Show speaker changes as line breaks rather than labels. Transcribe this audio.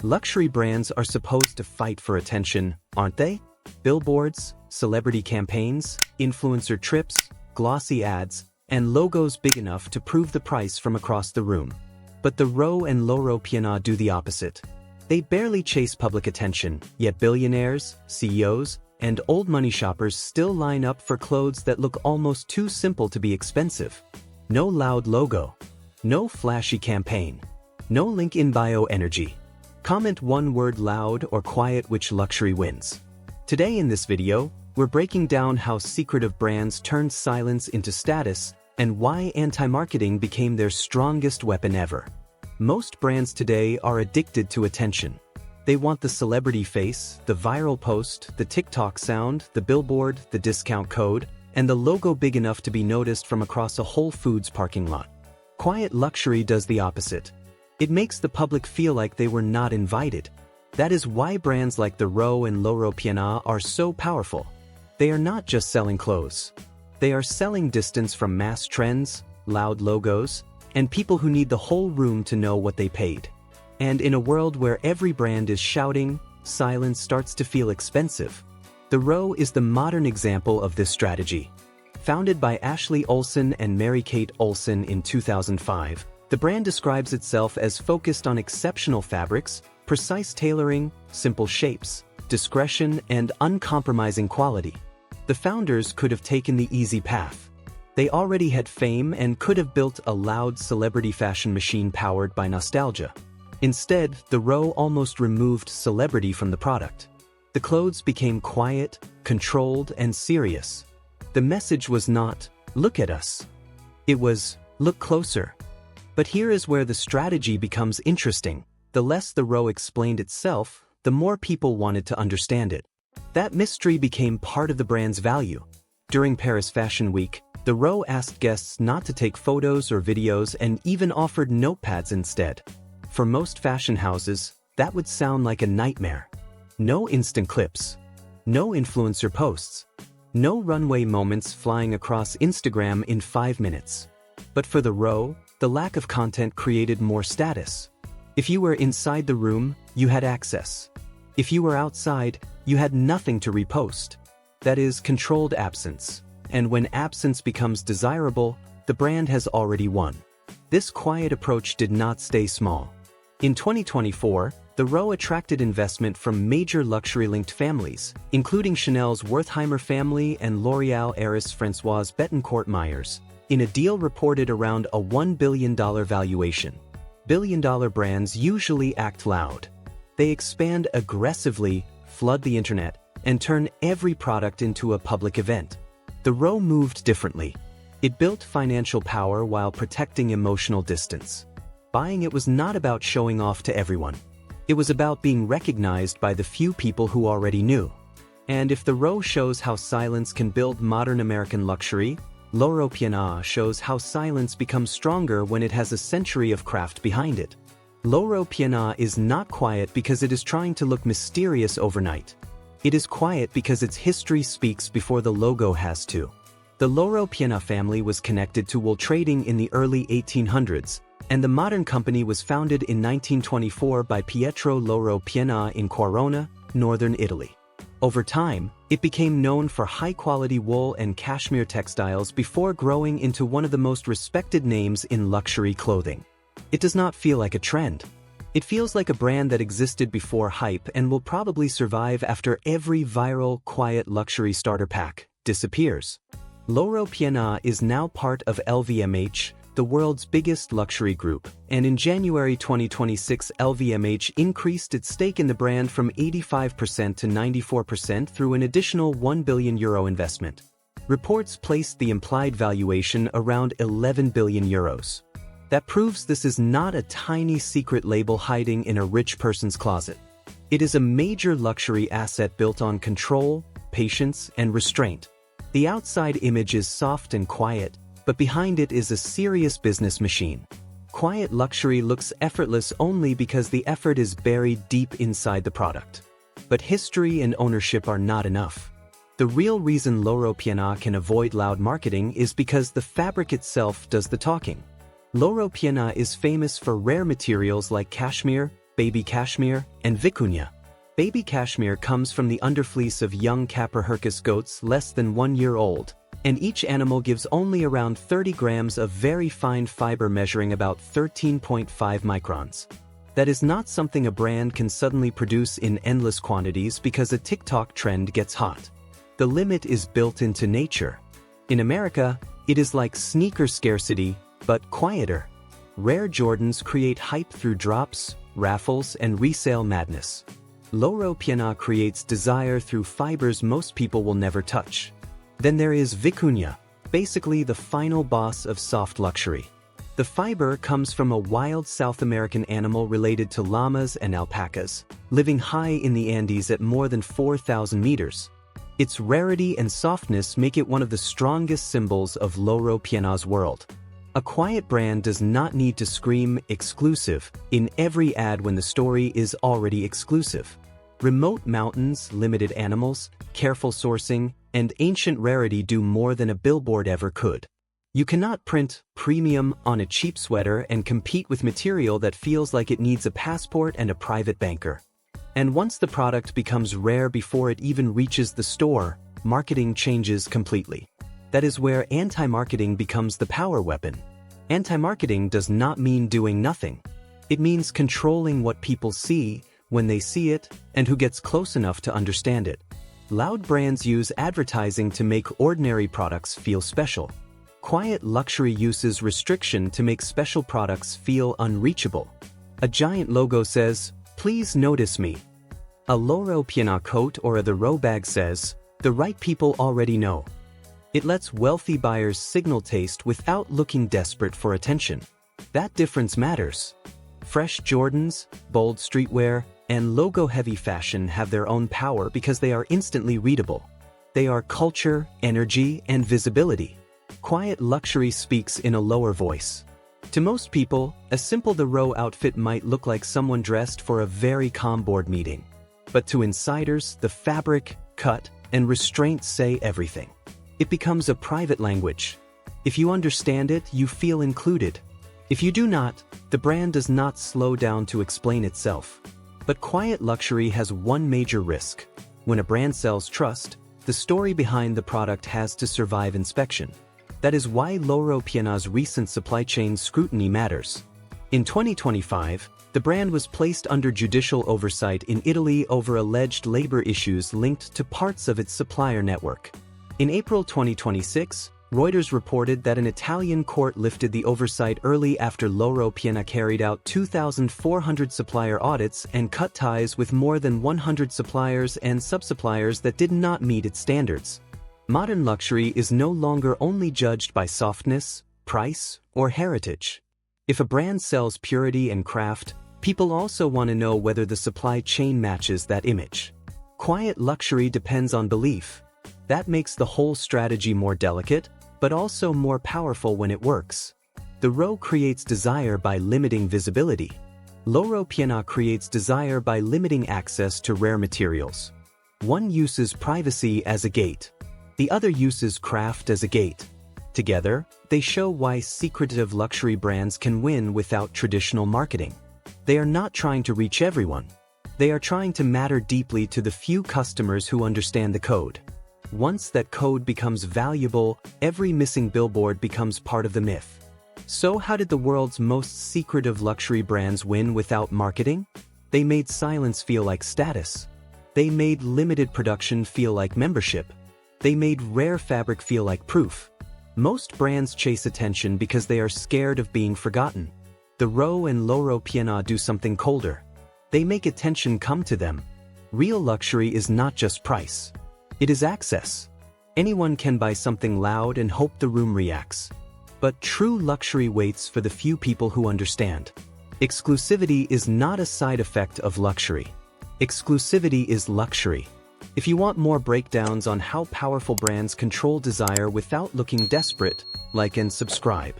Luxury brands are supposed to fight for attention, aren't they? Billboards, celebrity campaigns, influencer trips, glossy ads, and logos big enough to prove the price from across the room. But the Row and Loro Piana do the opposite. They barely chase public attention, yet billionaires, CEOs, and old money shoppers still line up for clothes that look almost too simple to be expensive. No loud logo. No flashy campaign. No link in bio energy. Comment one word loud or quiet which luxury wins. Today in this video, we're breaking down how secretive brands turned silence into status and why anti-marketing became their strongest weapon ever. Most brands today are addicted to attention. They want the celebrity face, the viral post, the TikTok sound, the billboard, the discount code, and the logo big enough to be noticed from across a Whole Foods parking lot. Quiet luxury does the opposite. It makes the public feel like they were not invited. That is why brands like the Row and Loro Piana are so powerful. They are not just selling clothes. They are selling distance from mass trends, loud logos, and people who need the whole room to know what they paid. And in a world where every brand is shouting, silence starts to feel expensive. The Row is the modern example of this strategy. Founded by Ashley Olsen and Mary-Kate Olsen in 2005, the brand describes itself as focused on exceptional fabrics, precise tailoring, simple shapes, discretion, and uncompromising quality. The founders could have taken the easy path. They already had fame and could have built a loud celebrity fashion machine powered by nostalgia. Instead, the Row almost removed celebrity from the product. The clothes became quiet, controlled, and serious. The message was not, "Look at us." It was, "Look closer." But here is where the strategy becomes interesting. The less the Row explained itself, the more people wanted to understand it. That mystery became part of the brand's value. During Paris Fashion Week, the Row asked guests not to take photos or videos and even offered notepads instead. For most fashion houses, that would sound like a nightmare. No instant clips. No influencer posts. No runway moments flying across Instagram in 5 minutes. But for the Row, the lack of content created more status. If you were inside the room, you had access. If you were outside, you had nothing to repost. That is controlled absence. And when absence becomes desirable, the brand has already won. This quiet approach did not stay small. In 2024, the Row attracted investment from major luxury-linked families, including Chanel's Wertheimer family and L'Oréal heiress Françoise Bettencourt-Meyers, in a deal reported around a $1 billion valuation. Billion-dollar brands usually act loud. They expand aggressively, flood the internet, and turn every product into a public event. The Row moved differently. It built financial power while protecting emotional distance. Buying it was not about showing off to everyone. It was about being recognized by the few people who already knew. And if the Row shows how silence can build modern American luxury, Loro Piana shows how silence becomes stronger when it has a century of craft behind it. Loro Piana is not quiet because it is trying to look mysterious overnight. It is quiet because its history speaks before the logo has to. The Loro Piana family was connected to wool trading in the early 1800s, and the modern company was founded in 1924 by Pietro Loro Piana in Corona, northern Italy. Over time, it became known for high-quality wool and cashmere textiles before growing into one of the most respected names in luxury clothing. It does not feel like a trend. It feels like a brand that existed before hype and will probably survive after every viral, quiet luxury starter pack disappears. Loro Piana is now part of LVMH, the world's biggest luxury group, and in January 2026 LVMH increased its stake in the brand from 85% to 94% through an additional €1 billion investment. Reports placed the implied valuation around €11 billion. That proves this is not a tiny secret label hiding in a rich person's closet. It is a major luxury asset built on control, patience, and restraint. The outside image is soft and quiet, but behind it is a serious business machine. Quiet luxury looks effortless only because the effort is buried deep inside the product. But history and ownership are not enough. The real reason Loro Piana can avoid loud marketing is because the fabric itself does the talking. Loro Piana is famous for rare materials like cashmere, baby cashmere, and vicuña. Baby cashmere comes from the underfleece of young Caprihurcus goats less than 1 year old, and each animal gives only around 30 grams of very fine fiber measuring about 13.5 microns. That is not something a brand can suddenly produce in endless quantities because a TikTok trend gets hot. The limit is built into nature. In America, it is like sneaker scarcity, but quieter. Rare Jordans create hype through drops, raffles, and resale madness. Loro Piana creates desire through fibers most people will never touch. Then there is vicuña, basically the final boss of soft luxury. The fiber comes from a wild South American animal related to llamas and alpacas, living high in the Andes at more than 4,000 meters. Its rarity and softness make it one of the strongest symbols of Loro Piana's world. A quiet brand does not need to scream exclusive in every ad when the story is already exclusive. Remote mountains, limited animals, careful sourcing, and ancient rarity do more than a billboard ever could. You cannot print premium on a cheap sweater and compete with material that feels like it needs a passport and a private banker. And once the product becomes rare before it even reaches the store, marketing changes completely. That is where anti-marketing becomes the power weapon. Anti-marketing does not mean doing nothing. It means controlling what people see, when they see it, and who gets close enough to understand it. Loud brands use advertising to make ordinary products feel special. Quiet luxury uses restriction to make special products feel unreachable. A giant logo says, "Please notice me." A Loro Piana coat or the Row bag says, "The right people already know." It lets wealthy buyers signal taste without looking desperate for attention. That difference matters. Fresh Jordans, bold streetwear, and logo-heavy fashion have their own power because they are instantly readable. They are culture, energy, and visibility. Quiet luxury speaks in a lower voice. To most people, a simple The Row outfit might look like someone dressed for a very calm board meeting. But to insiders, the fabric, cut, and restraint say everything. It becomes a private language. If you understand it, you feel included. If you do not, the brand does not slow down to explain itself. But quiet luxury has one major risk. When a brand sells trust, the story behind the product has to survive inspection. That is why Loro Piana's recent supply chain scrutiny matters. In 2025, the brand was placed under judicial oversight in Italy over alleged labor issues linked to parts of its supplier network. In April 2026, Reuters reported that an Italian court lifted the oversight early after Loro Piana carried out 2,400 supplier audits and cut ties with more than 100 suppliers and subsuppliers that did not meet its standards. Modern luxury is no longer only judged by softness, price, or heritage. If a brand sells purity and craft, people also want to know whether the supply chain matches that image. Quiet luxury depends on belief. That makes the whole strategy more delicate, but also more powerful when it works. The Row creates desire by limiting visibility. Loro Piana creates desire by limiting access to rare materials. One uses privacy as a gate. The other uses craft as a gate. Together, they show why secretive luxury brands can win without traditional marketing. They are not trying to reach everyone. They are trying to matter deeply to the few customers who understand the code. Once that code becomes valuable, every missing billboard becomes part of the myth. So how did the world's most secretive luxury brands win without marketing? They made silence feel like status. They made limited production feel like membership. They made rare fabric feel like proof. Most brands chase attention because they are scared of being forgotten. The Row and Loro Piana do something colder. They make attention come to them. Real luxury is not just price. It is access. Anyone can buy something loud and hope the room reacts. But true luxury waits for the few people who understand. Exclusivity is not a side effect of luxury. Exclusivity is luxury. If you want more breakdowns on how powerful brands control desire without looking desperate, like and subscribe.